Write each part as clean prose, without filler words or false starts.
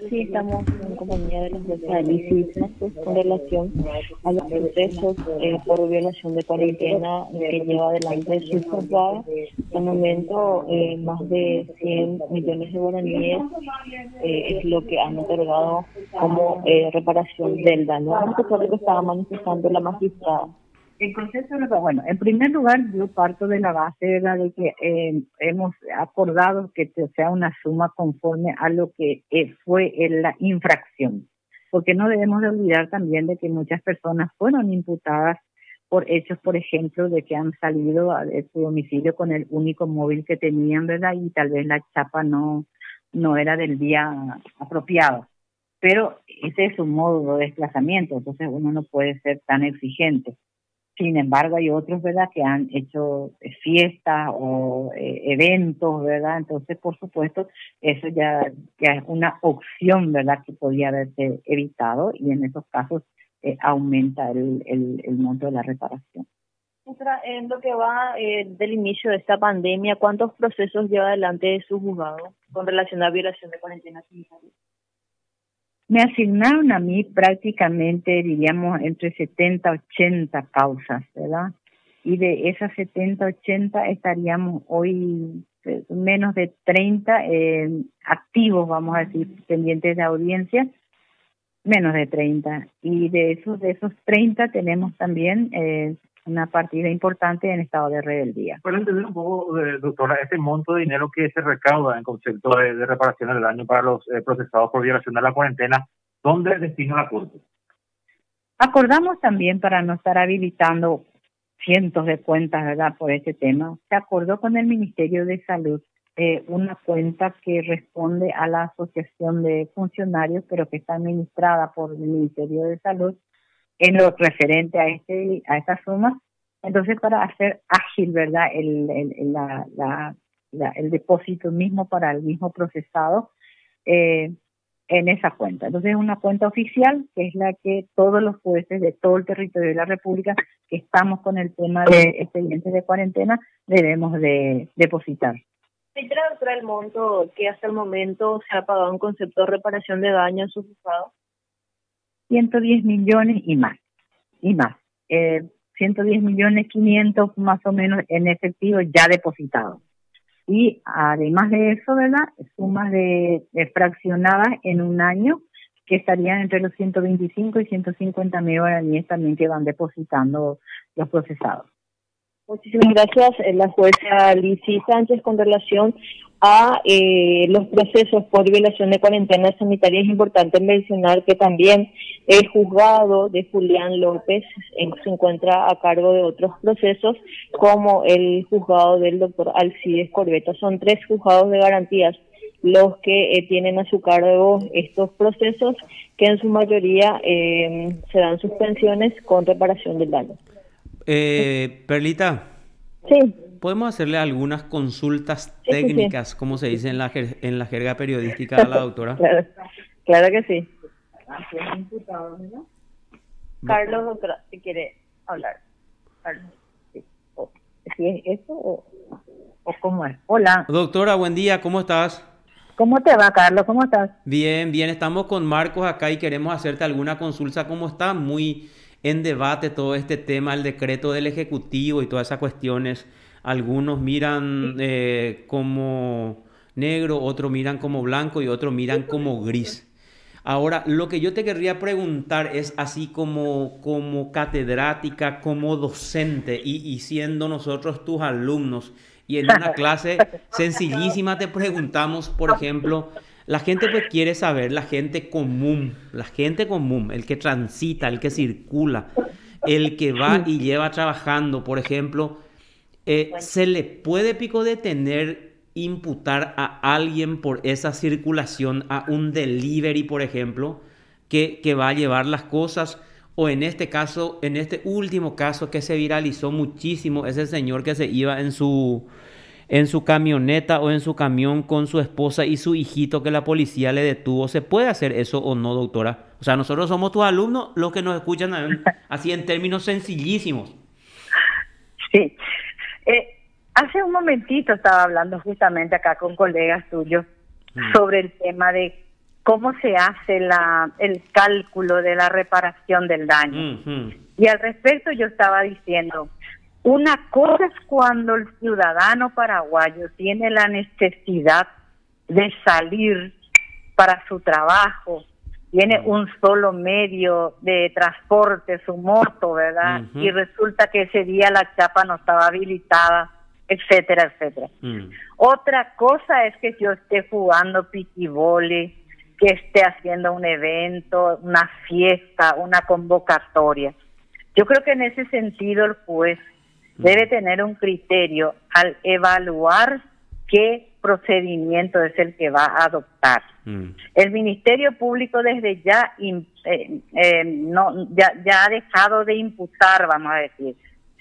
Sí, estamos en compañía de la jueza Alicia con relación a los procesos por violación de cuarentena que lleva adelante su juzgado. Al momento, más de 100 millones de guaraníes es lo que han otorgado como reparación del daño. Vamos a escuchar lo que estaba manifestando la magistrada. El concepto, bueno, en primer lugar, yo parto de la base, ¿verdad?, de que hemos acordado que sea una suma conforme a lo que fue la infracción, porque no debemos de olvidar también de que muchas personas fueron imputadas por hechos, por ejemplo, de que han salido de su domicilio con el único móvil que tenían, ¿verdad?, y tal vez la chapa no era del día apropiado, pero ese es su modo de desplazamiento, entonces uno no puede ser tan exigente. Sin embargo, hay otros, ¿verdad?, que han hecho fiestas o eventos, ¿verdad? Entonces, por supuesto, eso ya es una opción, ¿verdad?, que podía haberse evitado, y en esos casos aumenta el monto de la reparación. En lo que va del inicio de esta pandemia, ¿cuántos procesos lleva adelante su juzgado con relación a violación de cuarentena sanitaria? Me asignaron a mí prácticamente, diríamos, entre 70 80 causas, ¿verdad? Y de esas 70 80 estaríamos hoy menos de 30 activos, vamos a decir, pendientes de audiencia, menos de 30. Y de esos 30 tenemos también una partida importante en estado de rebeldía. Para entender un poco, doctora, este monto de dinero que se recauda en concepto de reparación del daño para los procesados por violación de la cuarentena, ¿dónde destina la Corte? Acordamos también, para no estar habilitando cientos de cuentas, ¿verdad?, por este tema, se acordó con el Ministerio de Salud una cuenta que responde a la Asociación de Funcionarios, pero que está administrada por el Ministerio de Salud, en lo referente a esta suma. Entonces, para hacer ágil, ¿verdad?, el depósito mismo para el mismo procesado en esa cuenta. Entonces, es una cuenta oficial, que es la que todos los jueces de todo el territorio de la República que estamos con el tema de expedientes de cuarentena debemos de depositar. ¿Doctora, el monto que hasta el momento se ha pagado en concepto de reparación de daño en su juzgado? 110 millones y más. 110 millones 500 más o menos en efectivo ya depositado. Y además de eso, ¿verdad?, sumas de fraccionadas en un año que estarían entre los 125 y 150 mil guaraníes también que van depositando los procesados. Muchísimas gracias, la jueza Lizy Sánchez. Con relación a los procesos por violación de cuarentena sanitaria, es importante mencionar que también el juzgado de Julián López se encuentra a cargo de otros procesos, como el juzgado del doctor Alcides Corbeta. Son 3 juzgados de garantías los que tienen a su cargo estos procesos, que en su mayoría se dan suspensiones con reparación del daño. Perlita, Sí. ¿podemos hacerle algunas consultas técnicas, como se dice en la jerga periodística, a la doctora? Claro que sí. Carlos, doctora, si quiere hablar. Carlos. Sí. ¿Sí es eso o cómo es? Hola. Doctora, buen día, ¿cómo estás? ¿Cómo te va, Carlos? ¿Cómo estás? Bien, estamos con Marcos acá y queremos hacerte alguna consulta. ¿Cómo está? Muy en debate todo este tema, el decreto del Ejecutivo y todas esas cuestiones. Algunos miran como negro, otros miran como blanco y otros miran como gris. Ahora, lo que yo te querría preguntar es, así como catedrática, como docente, y siendo nosotros tus alumnos, y en una clase sencillísima te preguntamos, por ejemplo, la gente pues quiere saber, la gente común, el que transita, el que circula, el que va y lleva trabajando, por ejemplo, ¿se le puede pico detener, imputar a alguien por esa circulación, a un delivery, por ejemplo, que va a llevar las cosas? O en este caso, en este último caso que se viralizó muchísimo, ese señor que se iba en su camioneta o en su camión con su esposa y su hijito, que la policía le detuvo. ¿Se puede hacer eso o no, doctora? O sea, nosotros somos tus alumnos, los que nos escuchan así en términos sencillísimos. Sí. Hace un momentito estaba hablando justamente acá con colegas tuyos sobre el tema de cómo se hace el cálculo de la reparación del daño. Y al respecto yo estaba diciendo, una cosa es cuando el ciudadano paraguayo tiene la necesidad de salir para su trabajo, tiene un solo medio de transporte, su moto, ¿verdad? Y resulta que ese día la chapa no estaba habilitada, etcétera, etcétera. Otra cosa es que yo esté jugando piquibole, que esté haciendo un evento, una fiesta, una convocatoria. Yo creo que en ese sentido el juez debe tener un criterio al evaluar qué procedimiento es el que va a adoptar. El Ministerio Público desde ya ya ha dejado de imputar, vamos a decir,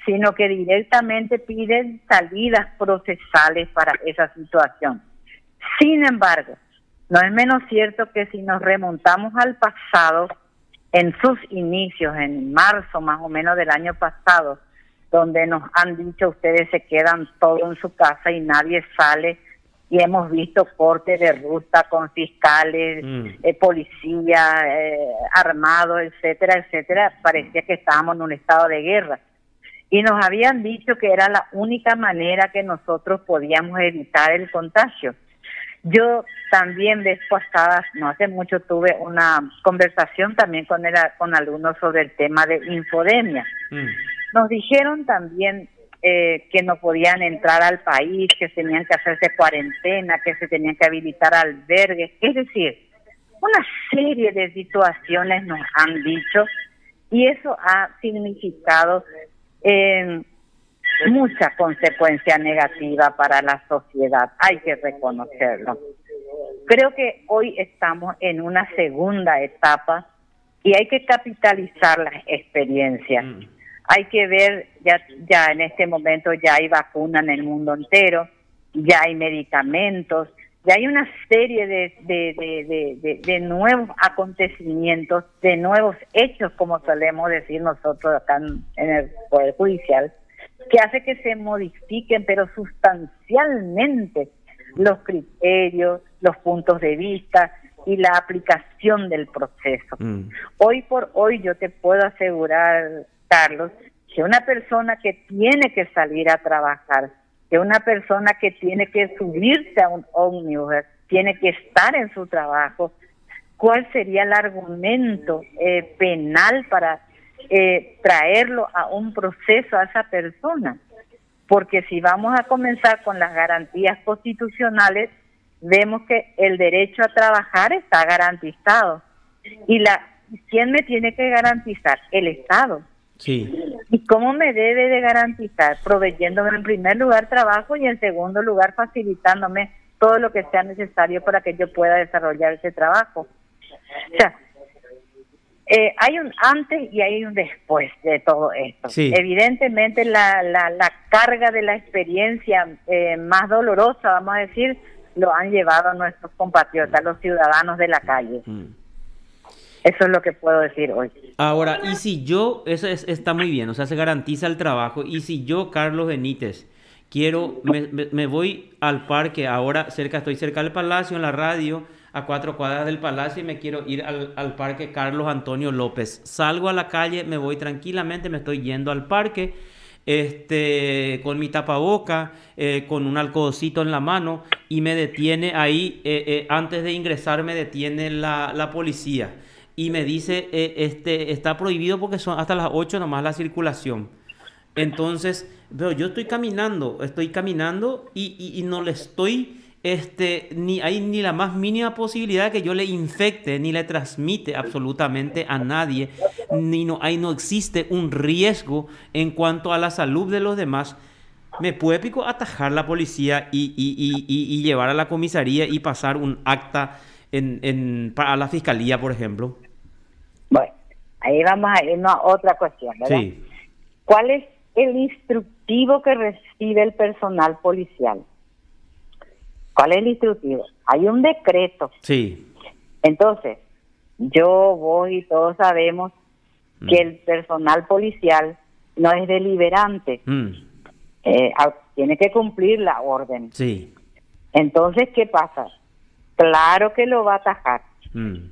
sino que directamente piden salidas procesales para esa situación. Sin embargo, no es menos cierto que si nos remontamos al pasado, en sus inicios, en marzo más o menos del año pasado, donde nos han dicho ustedes se quedan todos en su casa y nadie sale, y hemos visto cortes de ruta con fiscales, policía, armados, etcétera, etcétera. Parecía que estábamos en un estado de guerra. Y nos habían dicho que era la única manera que nosotros podíamos evitar el contagio. Yo también vez pasada, no hace mucho, tuve una conversación también con alumnos sobre el tema de infodemia. Nos dijeron también que no podían entrar al país, que tenían que hacerse cuarentena, que se tenían que habilitar albergues. Es decir, una serie de situaciones nos han dicho, y eso ha significado mucha consecuencia negativa para la sociedad, hay que reconocerlo. Creo que hoy estamos en una segunda etapa y hay que capitalizar las experiencias. Hay que ver, ya en este momento ya hay vacuna en el mundo entero, ya hay medicamentos, ya hay una serie de nuevos acontecimientos, de nuevos hechos, como solemos decir nosotros acá en el Poder Judicial, que hace que se modifiquen, pero sustancialmente, los criterios, los puntos de vista y la aplicación del proceso. Hoy por hoy yo te puedo asegurar, Carlos, que una persona que tiene que salir a trabajar, que una persona que tiene que subirse a un ómnibus, tiene que estar en su trabajo, ¿cuál sería el argumento penal para traerlo a un proceso a esa persona? Porque si vamos a comenzar con las garantías constitucionales, vemos que el derecho a trabajar está garantizado. ¿Y quién me tiene que garantizar? El Estado. Sí. ¿Y cómo me debe de garantizar? Proveyéndome en primer lugar trabajo y en segundo lugar facilitándome todo lo que sea necesario para que yo pueda desarrollar ese trabajo. O sea, hay un antes y hay un después de todo esto. Sí. Evidentemente la carga de la experiencia más dolorosa, vamos a decir, lo han llevado a nuestros compatriotas, los ciudadanos de la calle. Eso es lo que puedo decir hoy. Ahora, y si yo, está muy bien, o sea, se garantiza el trabajo, y si yo, Carlos Benítez, me voy al parque, ahora estoy cerca del Palacio, en la radio, a 4 cuadras del Palacio, y me quiero ir al parque Carlos Antonio López. Salgo a la calle, me voy tranquilamente, me estoy yendo al parque, con mi tapaboca, con un alcoholcito en la mano, y me detiene ahí, antes de ingresar me detiene la policía. Y me dice, está prohibido porque son hasta las 8 nomás la circulación. Entonces, pero yo estoy caminando y no le estoy, ni hay ni la más mínima posibilidad de que yo le infecte, ni le transmite absolutamente a nadie, no existe un riesgo en cuanto a la salud de los demás. Me puede atajar la policía y llevar a la comisaría y pasar un acta a la fiscalía, por ejemplo. Bueno, ahí vamos a irnos a otra cuestión, ¿verdad? Sí. ¿Cuál es el instructivo que recibe el personal policial? ¿Cuál es el instructivo? Hay un decreto. Sí. Entonces, yo, vos y todos sabemos que el personal policial no es deliberante. Tiene que cumplir la orden. Sí. Entonces, ¿qué pasa? Claro que lo va a atajar.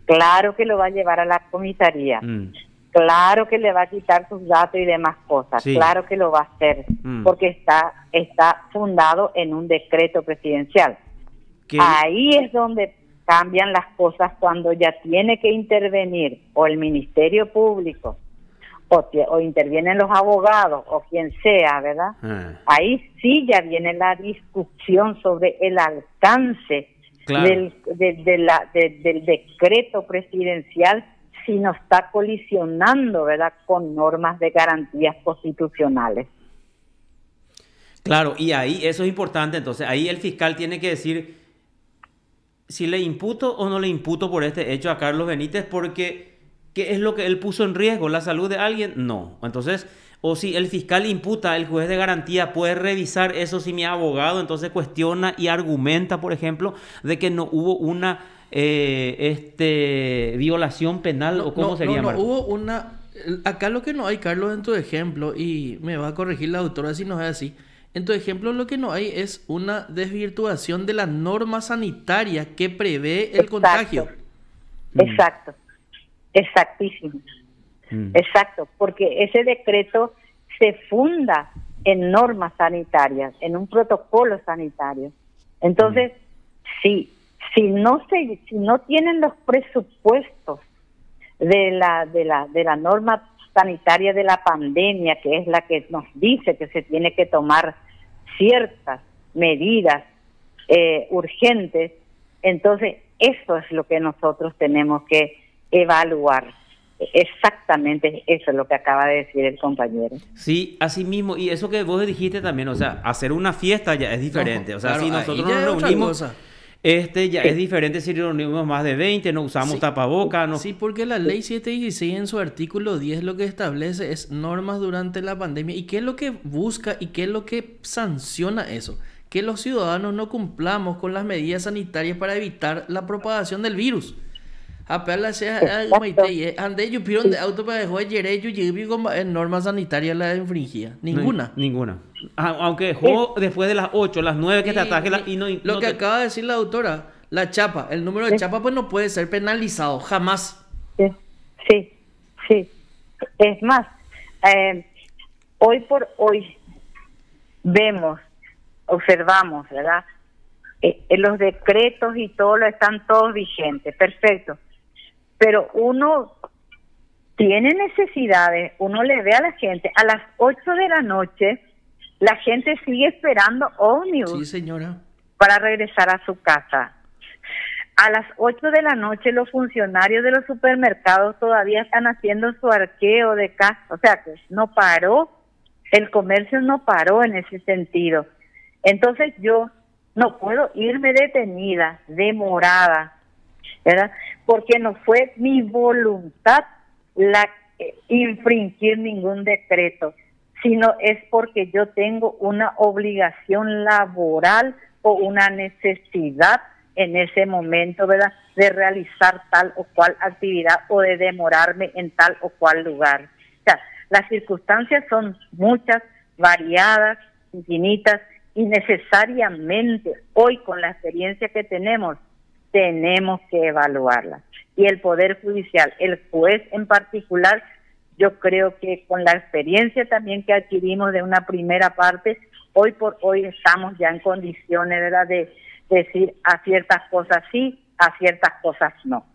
Claro que lo va a llevar a la comisaría. Claro que le va a quitar sus datos y demás cosas. Sí. Claro que lo va a hacer, porque está fundado en un decreto presidencial. ¿Qué? Ahí es donde cambian las cosas, cuando ya tiene que intervenir o el Ministerio Público o intervienen los abogados o quien sea, ¿verdad? Ahí sí ya viene la discusión sobre el alcance Claro. del decreto presidencial, si no está colisionando, ¿verdad?, con normas de garantías constitucionales. Claro, y ahí eso es importante. Entonces, ahí el fiscal tiene que decir si le imputo o no le imputo por este hecho a Carlos Benítez, porque ¿qué es lo que él puso en riesgo? ¿La salud de alguien? No. Entonces, o si el fiscal imputa, el juez de garantía puede revisar eso. Si mi abogado entonces cuestiona y argumenta, por ejemplo, de que no hubo una violación penal, o cómo sería, No Marco? hubo una... Acá lo que no hay, Carlos, en tu ejemplo, y me va a corregir la doctora si no es así, en tu ejemplo lo que no hay es una desvirtuación de la norma sanitaria que prevé el contagio. Exacto, exactísimo. Exacto, porque ese decreto se funda en normas sanitarias, en un protocolo sanitario. Entonces, si no tienen los presupuestos de la norma sanitaria de la pandemia, que es la que nos dice que se tiene que tomar ciertas medidas urgentes, entonces eso es lo que nosotros tenemos que evaluar. Exactamente eso es lo que acaba de decir el compañero. Sí, así mismo, y eso que vos dijiste también, o sea, hacer una fiesta ya es diferente. No, o sea, claro, si nosotros ahí ya nos es otra reunimos, cosa. ya es diferente si nos reunimos más de 20, no usamos tapabocas. No... Sí, porque la ley 716 en su artículo 10 lo que establece es normas durante la pandemia. ¿Y qué es lo que busca y qué es lo que sanciona eso? Que los ciudadanos no cumplamos con las medidas sanitarias para evitar la propagación del virus. Ande yo pido de auto para dejar en normas sanitarias la infringía. Ninguna. Ninguna. Aunque dejó después de las 8, las 9 que te ataque y no... Lo que acaba de decir la doctora, la chapa, el número de chapa pues no puede ser penalizado, jamás. Sí. Es más, hoy por hoy observamos, ¿verdad? Los decretos y todo están todos vigentes, perfecto. Pero uno tiene necesidades, uno le ve a la gente, a las 8 de la noche, la gente sigue esperando ómnibus. Sí, señora. Para regresar a su casa. A las 8 de la noche los funcionarios de los supermercados todavía están haciendo su arqueo de casa. O sea, que no paró, el comercio no paró en ese sentido. Entonces yo no puedo irme detenida, demorada, ¿verdad? Porque no fue mi voluntad infringir ningún decreto, sino es porque yo tengo una obligación laboral o una necesidad en ese momento, ¿verdad?, de realizar tal o cual actividad o de demorarme en tal o cual lugar. O sea, las circunstancias son muchas, variadas, infinitas, y necesariamente hoy, con la experiencia que tenemos que evaluarlas. Y el Poder Judicial, el juez en particular, yo creo que con la experiencia también que adquirimos de una primera parte, hoy por hoy estamos ya en condiciones, ¿verdad?, de decir a ciertas cosas sí, a ciertas cosas no.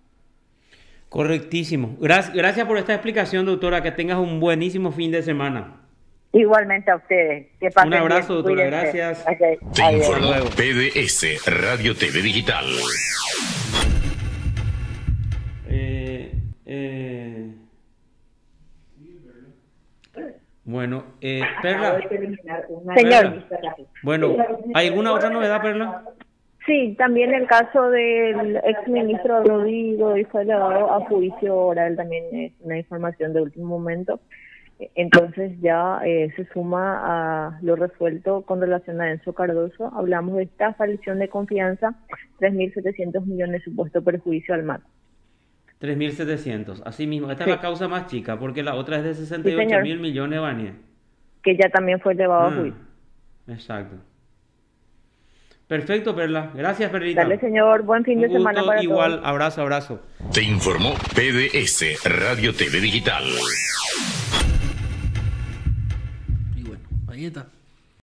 Correctísimo. Gracias por esta explicación, doctora. Que tengas un buenísimo fin de semana. Igualmente a ustedes. Que pasen un abrazo, bien. doctora. Cuídense. Gracias. Okay. Te informó PDS Radio TV Digital. Bueno, Perla. Señor. Bueno, ¿hay alguna otra novedad, Perla? Sí, también el caso del exministro Rodrigo fue llevado a juicio oral, también es una información de último momento. Entonces ya se suma a lo resuelto con relación a Enzo Cardoso. Hablamos de estafa, lesión de confianza, 3.700 millones supuesto perjuicio al MAT. 3.700, así mismo. Esta Sí. es la causa más chica, porque la otra es de 68.000 millones, Vania. Que ya también fue llevado a juicio. Exacto. Perfecto, Perla. Gracias, Perlita. Dale, señor. Buen fin de semana para igual, todos. abrazo, abrazo. Te informó PDS Radio TV Digital. Y bueno, ahí está.